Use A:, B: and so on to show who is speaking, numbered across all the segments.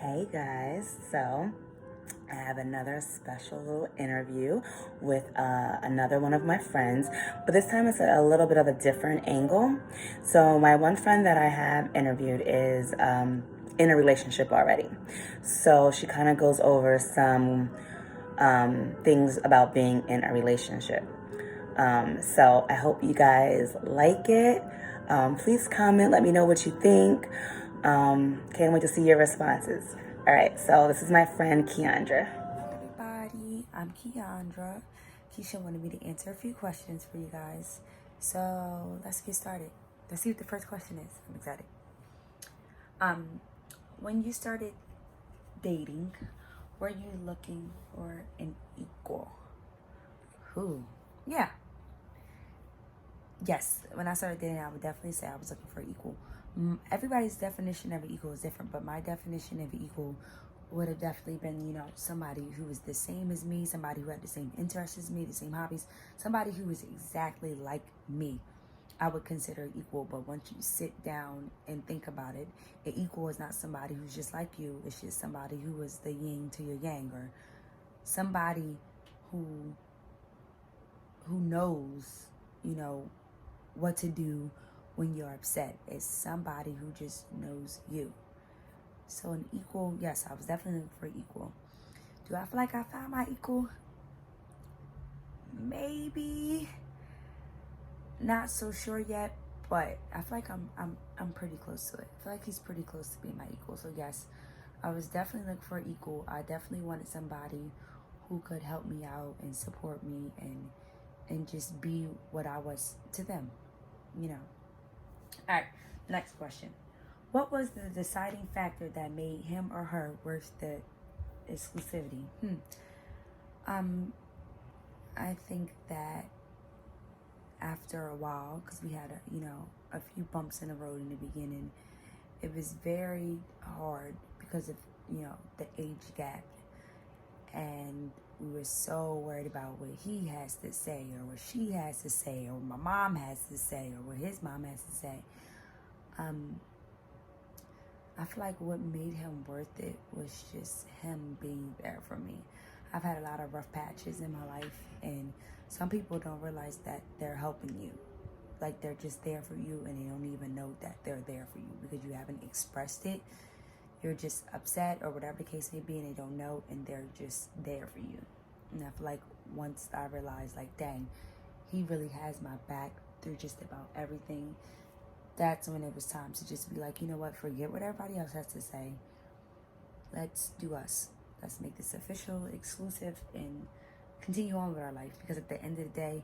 A: Hey guys, so I have another special little interview with another one of my friends, but this time it's a little bit of a different angle. So, my one friend that I have interviewed is in a relationship already. So, she kind of goes over some things about being in a relationship. So, I hope you guys like it. Please comment, let me know what you think. Can't wait to see your responses. All right, so this is my friend Keandra. Everybody, I'm Keandra. Keisha wanted me to answer a few questions for you guys. So let's get started. Let's see what the first question is. I'm excited. When you started dating, were you looking for an equal? Who? Yeah. Yes, when I started dating, I would definitely say I was looking for equal. Everybody's definition of an equal is different, but my definition of an equal would have definitely been, somebody who was the same as me, somebody who had the same interests as me, the same hobbies, somebody who was exactly like me. I would consider equal, but once you sit down and think about it, an equal is not somebody who's just like you. It's just somebody who is the yin to your yang, or somebody who knows, what to do when you're upset. It's somebody who just knows you. So an equal, yes, I was definitely looking for equal. Do I feel like I found my equal? Maybe. Not so sure yet, but I feel like I'm pretty close to it. I feel like he's pretty close to being my equal. So yes, I was definitely looking for equal. I definitely wanted somebody who could help me out and support me and just be what I was to them, All right, next question. What was the deciding factor that made him or her worth the exclusivity? Um, I think that after a while, because we had a few bumps in the road in the beginning, it was very hard because of the age gap, and we were so worried about what he has to say or what she has to say or what my mom has to say or what his mom has to say. I feel like what made him worth it was just him being there for me. I've had a lot of rough patches in my life, and some people don't realize that they're helping you. Like, they're just there for you, and they don't even know that they're there for you because you haven't expressed it. You're just upset or whatever the case may be, and they don't know, and they're just there for you. And I feel like once I realized, like, dang, he really has my back through just about everything, that's when it was time to just be like, you know what, forget what everybody else has to say. Let's do us. Let's make this official, exclusive, and continue on with our life. Because at the end of the day,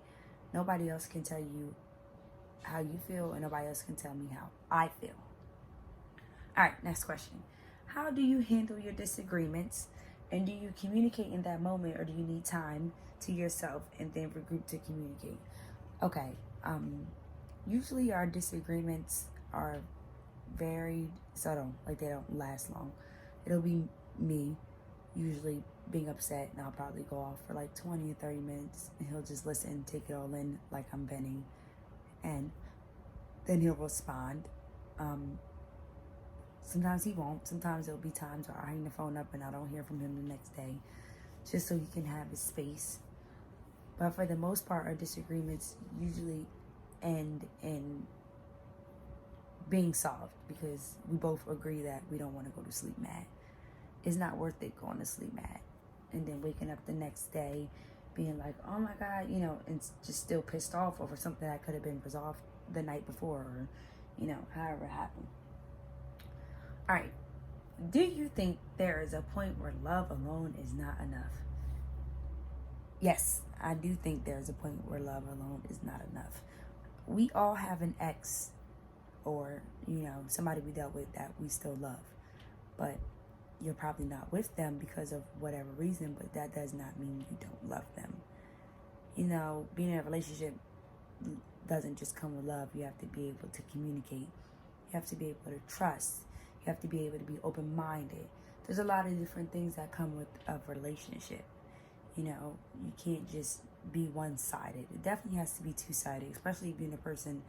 A: nobody else can tell you how you feel, and nobody else can tell me how I feel. All right, next question. How do you handle your disagreements? And do you communicate in that moment, or do you need time to yourself and then regroup to communicate? Okay, usually our disagreements are very subtle, like they don't last long. It'll be me usually being upset, and I'll probably go off for like 20 or 30 minutes, and he'll just listen, take it all in like I'm venting, and then he'll respond. Sometimes he won't. Sometimes there'll be times where I hang the phone up and I don't hear from him the next day, just so he can have his space. But for the most part, our disagreements usually end in being solved because we both agree that we don't want to go to sleep mad. It's not worth it going to sleep mad and then waking up the next day being like, oh my God, and just still pissed off over something that could have been resolved the night before, or, however it happened. All right. Do you think there is a point where love alone is not enough? Yes, I do think there's a point where love alone is not enough. We all have an ex or, somebody we dealt with that we still love. But you're probably not with them because of whatever reason, but that does not mean you don't love them. Being in a relationship doesn't just come with love. You have to be able to communicate. You have to be able to trust. You have to be able to be open-minded. There's a lot of different things that come with a relationship. You can't just be one-sided. It definitely has to be two-sided, especially if you and a person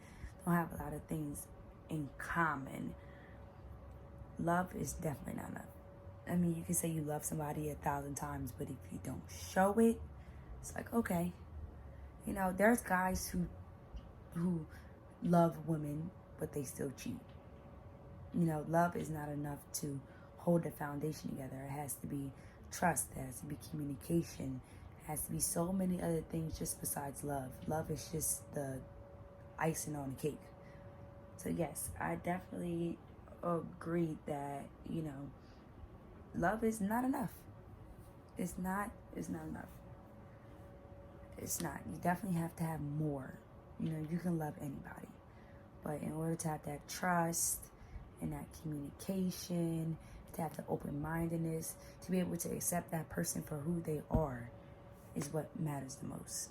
A: don't have a lot of things in common. Love is definitely not enough. I mean, you can say you love somebody 1,000 times, but if you don't show it, it's like, okay. You know, there's guys who love women, but they still cheat. You know, love is not enough to hold the foundation together. It has to be trust. There has to be communication. It has to be so many other things just besides love. Love is just the icing on the cake. So yes, I definitely agree that, you know, love is not enough. It's not enough. It's not. You definitely have to have more. You know, you can love anybody. But in order to have that trust and that communication, to have the open-mindedness, to be able to accept that person for who they are is what matters the most.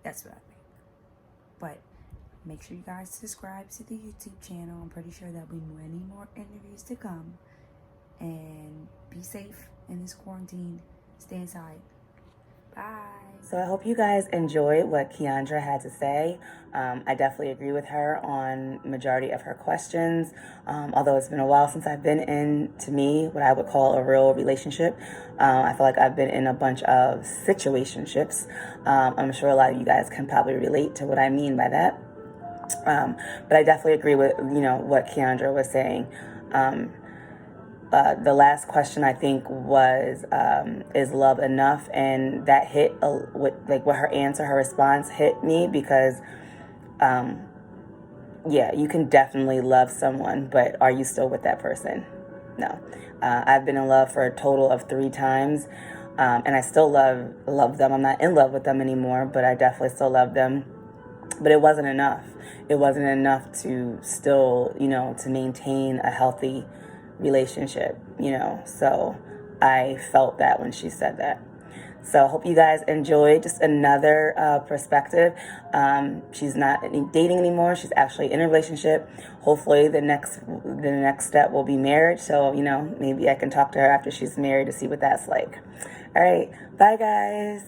A: That's what I think. But make sure you guys subscribe to the YouTube channel. I'm pretty sure there'll be many more interviews to come. And be safe in this quarantine. Stay inside. Bye.
B: So I hope you guys enjoyed what Keandra had to say. I definitely agree with her on majority of her questions. Although it's been a while since I've been in, to me, what I would call a real relationship. I feel like I've been in a bunch of situationships. I'm sure a lot of you guys can probably relate to what I mean by that. But I definitely agree with, you know, what Keandra was saying. The last question I think was, is love enough? And that hit, with her answer, her response hit me because, yeah, you can definitely love someone, but are you still with that person? No. I've been in love for a total of 3 times, and I still love them. I'm not in love with them anymore, but I definitely still love them. But it wasn't enough. It wasn't enough to still, you know, to maintain a healthy relationship, you know. So I felt that when she said that. So I hope you guys enjoyed just another perspective. She's not dating anymore. She's actually in a relationship. Hopefully the next step will be marriage. So, you know, maybe I can talk to her after she's married to see what that's like. All right. Bye, guys.